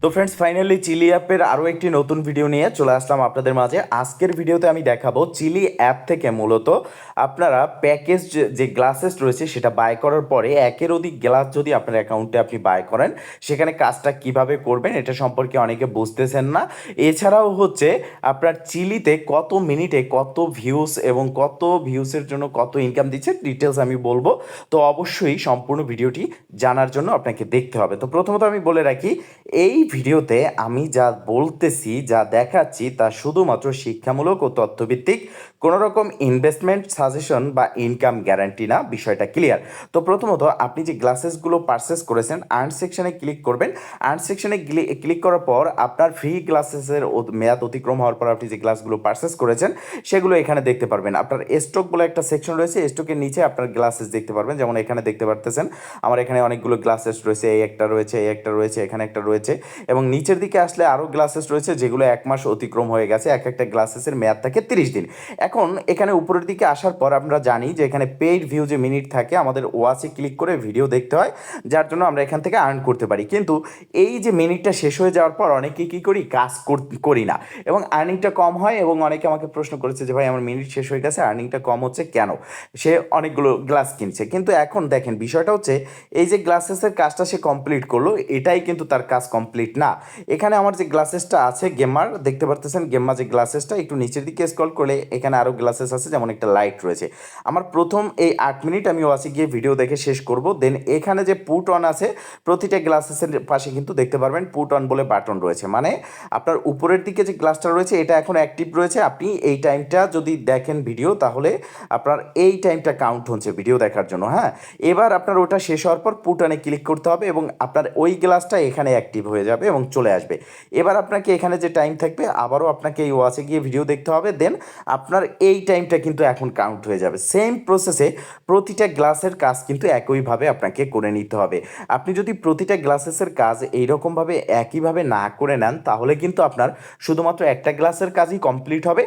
তো friends, finally chilli অ্যাপের আরও একটি নতুন ভিডিও নিয়ে চলে আসলাম আপনাদের মাঝে। আজকের ভিডিওতে আমি দেখাবো চিলি অ্যাপ থেকে মূলত আপনারা প্যাকেজ যে গ্লাসেস রয়েছে সেটা বাই করার পরে একের অধিক গ্লাস যদি আপনার অ্যাকাউন্টে আপনি বাই করেন, সেখানে কাজটা কিভাবে করবেন এটা সম্পর্কে অনেকে বুঝতেছেন না। এছাড়াও হচ্ছে আপনার চিলিতে কত মিনিটে কত ভিউস এবং কত ভিউসের জন্য কত ইনকাম দিচ্ছে ডিটেলস আমি বলবো। তো অবশ্যই সম্পূর্ণ ভিডিওটি জানার জন্য আপনাকে দেখতে হবে। তো প্রথমত আমি বলে রাখি, এই ভিডিওতে আমি যা বলতেছি যা দেখাচ্ছি তা শুধুমাত্র শিক্ষামূলক ও তথ্যভিত্তিক, কোনো রকম ইনভেস্টমেন্ট সাজেশন বা ইনকাম গ্যারান্টি না। বিষয়টা ক্লিয়ার? তো প্রথমত আপনি যে গ্লাসেসগুলো পারচেস করেছেন, আর্ন সেকশনে ক্লিক করবেন। আর্ন সেকশনে ক্লিক করার পর আপনার ফ্রি গ্লাসেসের মেয়াদ অতিক্রম হওয়ার পর আপনি যে গ্লাসগুলো পারচেস করেছেন সেগুলো এখানে দেখতে পারবেন। আপনার স্টক বলে একটা সেকশন রয়েছে, স্টকের নিচে আপনার গ্লাসেস দেখতে পারবেন। যেমন এখানে দেখতে পারতেছেন আমার এখানে অনেকগুলো গ্লাসেস রয়েছে, এই একটা রয়েছে, এই একটা রয়েছে, এখানে একটা রয়েছে এবং নিচের দিকে আসলে আরও গ্লাসেস রয়েছে যেগুলো 1 মাস অতিক্রম হয়ে গেছে। এক একটা গ্লাসেসের মেয়াদ থাকে 30 দিন। এখন এখানে উপরের দিকে আসার পর আমরা জানি যে এখানে পেইড ভিউ যে মিনিট থাকে, আমাদের ওয়াচে ক্লিক করে ভিডিও দেখতে হয়, যার জন্য আমরা এখান থেকে আর্ন করতে পারি। কিন্তু এই যে মিনিটটা শেষ হয়ে যাওয়ার পর অনেকে কী করি, কাজ করি না এবং আর্নিংটা কম হয়। এবং অনেকে আমাকে প্রশ্ন করেছে যে ভাই আমার মিনিট শেষ হয়ে গেছে, আর্নিংটা কম হচ্ছে কেন? সে অনেকগুলো গ্লাস কিনছে, কিন্তু এখন দেখেন বিষয়টা হচ্ছে এই যে গ্লাসেসের কাজটা সে কমপ্লিট করলো, এটাই কিন্তু তার কাজ কমপ্লিট না। এখানে আমার যে গ্লাসেসটা আছে গেমার, দেখতে পারতেছেন গেম্মা যে গ্লাসেসটা, একটু নিচের দিকে স্ক্রল করলে এখানে আরও গ্লাসেস আছে, যেমন একটা লাইট রয়েছে। আমার প্রথম এই 8 মিনিট আমি ওয়াচে গিয়ে ভিডিও দেখে শেষ করব। দেন এখানে যে পুট অন আছে, প্রতিটা গ্লাসেসের পাশে কিন্তু দেখতে পারবেন পুট অন বলে বাটন রয়েছে। মানে আপনার উপরের দিকে যে গ্লাসটা রয়েছে এটা এখন অ্যাক্টিভ রয়েছে। আপনি এই টাইমটা যদি দেখেন ভিডিও, তাহলে আপনার এই টাইমটা কাউন্ট হচ্ছে ভিডিও দেখার জন্য। হ্যাঁ, এবার আপনার ওটা শেষ হওয়ার পর পুট অনে ক্লিক করতে হবে এবং আপনার ওই গ্লাসটা এখানে অ্যাক্টিভ হয়ে যাবে এবং চলে আসবে। এবার আপনাকে এখানে যে টাইম থাকবে আবারও আপনাকে এই ওয়াচে গিয়ে ভিডিও দেখতে হবে। দেন আপনার এই টাইমটা কিন্তু এখন কাউন্ট হয়ে যাবে। সেম প্রসেসে প্রতিটা গ্লাসের কাজ কিন্তু একইভাবে আপনাকে করে নিতে হবে। আপনি যদি প্রতিটা গ্লাসেসের কাজ এইরকমভাবে একইভাবে না করে নেন, তাহলে কিন্তু আপনার শুধুমাত্র একটা গ্লাসের কাজই কমপ্লিট হবে,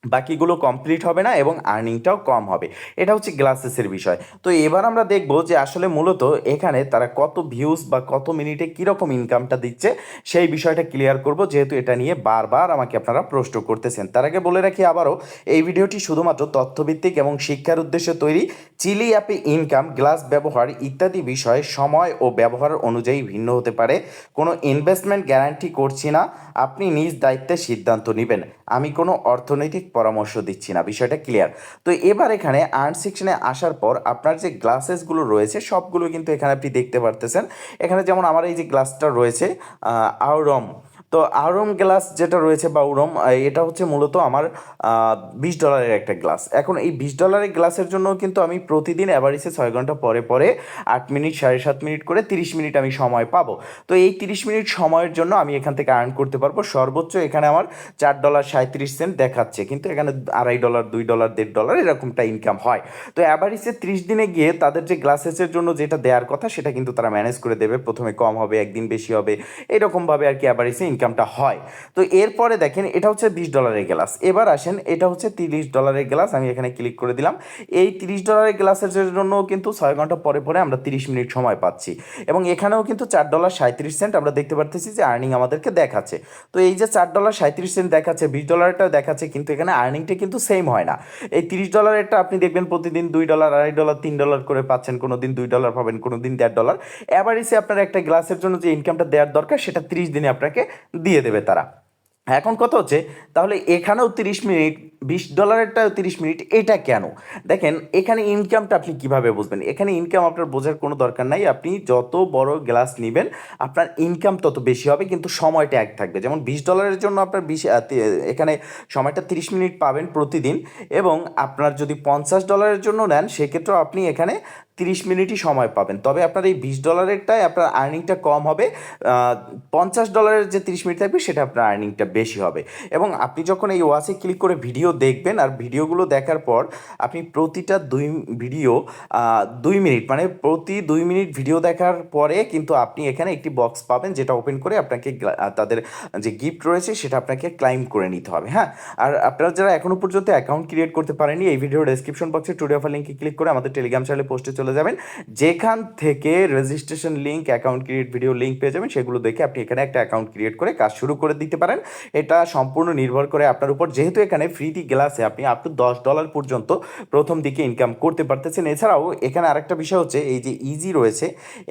বাকিগুলো কমপ্লিট হবে না এবং আর্নিংটাও কম হবে। এটা হচ্ছে গ্লাসেসের বিষয়। তো এবার আমরা দেখব যে আসলে মূলত এখানে তারা কত ভিউজ বা কত মিনিটে কীরকম ইনকামটা দিচ্ছে সেই বিষয়টা ক্লিয়ার করব, যেহেতু এটা নিয়ে বারবার আমাকে আপনারা প্রশ্ন করতেছেন। তার আগে বলে রাখি আবারও, এই ভিডিওটি শুধুমাত্র তথ্যভিত্তিক এবং শিক্ষার উদ্দেশ্যে তৈরি। চিলি অ্যাপে ইনকাম, গ্লাস ব্যবহার ইত্যাদি বিষয় সময় ও ব্যবহার অনুযায়ী ভিন্ন হতে পারে। কোনো ইনভেস্টমেন্ট গ্যারান্টি করছি না, আপনি নিজ দায়িত্বে সিদ্ধান্ত নেবেন। আমি কোনো অর্থনৈতিক পরামর্শ দিচ্ছি না। বিষয়টা ক্লিয়ার? তো এবার এখানে আর্ন সেকশনে আসার পর আপনার যে গ্লাসেসগুলো রয়েছে সবগুলো কিন্তু এখানে আপনি দেখতে পারতেছেন। এখানে যেমন আমার এই যে গ্লাসটা রয়েছে আওরম, তো আওরম গ্লাস যেটা রয়েছে বা উরম, এটা হচ্ছে মূলত আমার $20 একটা গ্লাস। এখন এই $20 গ্লাসের জন্য কিন্তু আমি প্রতিদিন অ্যাভারেজে 6 ঘন্টা পরে পরে 8 মিনিট 7.5 মিনিট করে 30 মিনিট আমি সময় পাবো। তো এই 30 মিনিট সময়ের জন্য আমি এখান থেকে আর্ন করতে পারবো সর্বোচ্চ এখানে আমার $4.37 দেখাচ্ছে, কিন্তু এখানে $2.5, $2, $1.5 এরকমটা ইনকাম হয়। তো অ্যাভারেজে 30 দিনে গিয়ে তাদের যে গ্লাসেসের জন্য যেটা দেওয়ার কথা সেটা কিন্তু তারা ম্যানেজ করে দেবে। প্রথমে কম হবে, একদিন বেশি হবে, এরকমভাবে আর কি অ্যাভারেজে ইনকামটা হয়। তো এরপরে দেখেন এটা হচ্ছে $20 গ্লাস। এবার আসেন এটা হচ্ছে $30 গ্লাস। আমি এখানে ক্লিক করে দিলাম। এই $30 গ্লাসের জন্য কিন্তু 6 ঘন্টা পরে পরে আমরা 30 মিনিট সময় পাচ্ছি এবং এখানেও কিন্তু $4.37 আমরা দেখতে পারতেছি যে আর্নিং আমাদেরকে দেখাচ্ছে। তো এই যে $4.37 দেখাচ্ছে, $20টাও দেখাচ্ছে, কিন্তু এখানে আর্নিংটা কিন্তু সেম হয় না। এই $30 আপনি দেখবেন প্রতিদিন $2, $2.5, $3 করে পাচ্ছেন, কোনো দিন $2 পাবেন, কোনো দিন $1.5। অ্যাভারেজে আপনার একটা গ্লাসের জন্য যে ইনকামটা দেওয়ার দরকার সেটা 30 দিনে আপনাকে দিয়ে দেবে তারা। এখন কথা হচ্ছে, তাহলে এখানেও 30 মিনিট, $20টাও 30 মিনিট, এটা কেন? দেখেন এখানে ইনকামটা আপনি কিভাবে বুঝবেন? এখানে ইনকাম আপনার বোঝার কোনো দরকার নাই। আপনি যত বড় গ্লাস নেবেন আপনার ইনকাম তত বেশি হবে, কিন্তু সময়টা এক থাকবে। যেমন $20 জন্য আপনার এখানে সময়টা 30 মিনিট পাবেন প্রতিদিন, এবং আপনার যদি $50 জন্য নেন সেক্ষেত্রেও আপনি এখানে 30 মিনিটই সময় পাবেন। তবে আপনার এই $20টায় আপনার আর্নিংটা কম হবে, $50 যে 30 মিনিট থাকবে সেটা আপনার আর্নিংটা বেশি হবে। এবং আপনি যখন এই ওয়াচে ক্লিক করে ভিডিও দেখবেন, আর ভিডিওগুলো দেখার পর আপনি প্রতিটা 2 মিনিট মানে প্রতি 2 মিনিট ভিডিও দেখার পরে কিন্তু আপনি এখানে একটি বক্স পাবেন, যেটা ওপেন করে আপনাকে তাদের যে গিফট রয়েছে সেটা আপনাকে ক্লাইম করে নিতে হবে। হ্যাঁ, আর আপনারা যারা এখনও পর্যন্ত অ্যাকাউন্ট ক্রিয়েট করতে পারেনি, এই ভিডিও ডেসক্রিপশন বক্সে টুডে অফার লিঙ্কে ক্লিক করে আমাদের টেলিগ্রাম চ্যানেলে পোস্টে চলে চলে যাবেন, যেখান থেকে registration link, account create video link পেয়ে যাবেন, সেগুলো দেখে আপনি এখানে একটা অ্যাকাউন্ট ক্রিয়েট করে কাজ শুরু করে দিতে পারেন। এটা সম্পূর্ণ নির্ভর করে আপনার উপর, যেহেতু এখানে ফ্রিটি ক্লাসে আপনি আপ টু $10 পর্যন্ত প্রথম দিকে ইনকাম করতে পারতেছেন। এছাড়াও এখানে আরেকটা বিষয় হচ্ছে, এই যে ইজি রয়েছে,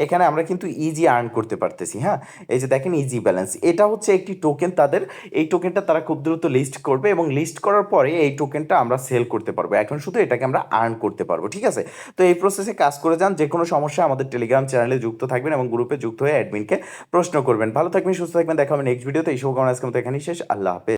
এখানে আমরা কিন্তু ইজি আর্ন করতে পারতেছি। হ্যাঁ, এই যে দেখেন ইজি ব্যালেন্স, এটা হচ্ছে একটি টোকেন তাদের। এই টোকেনটা তারা খুব দ্রুত লিস্ট করবে এবং লিস্ট করার পরে এই টোকেনটা আমরা সেল করতে পারবো। এখন শুধু এটাকে আমরা আর্ন করতে পারবো, ঠিক আছে? তো এই প্রসেসে কাজ করে যান। যে কোনো সমস্যা আমাদের টেলিগ্রাম চ্যানেলে যুক্ত থাকবেন এবং গ্রুপে যুক্ত হয়ে অ্যাডমিনকে প্রশ্ন করবেন। ভালো থাকবেন, সুস্থ থাকবেন, দেখা হবে নেক্সট ভিডিওতে। এই শুভকামনা আজকের মতো এখানেই শেষ। আল্লাহ হাফেজ।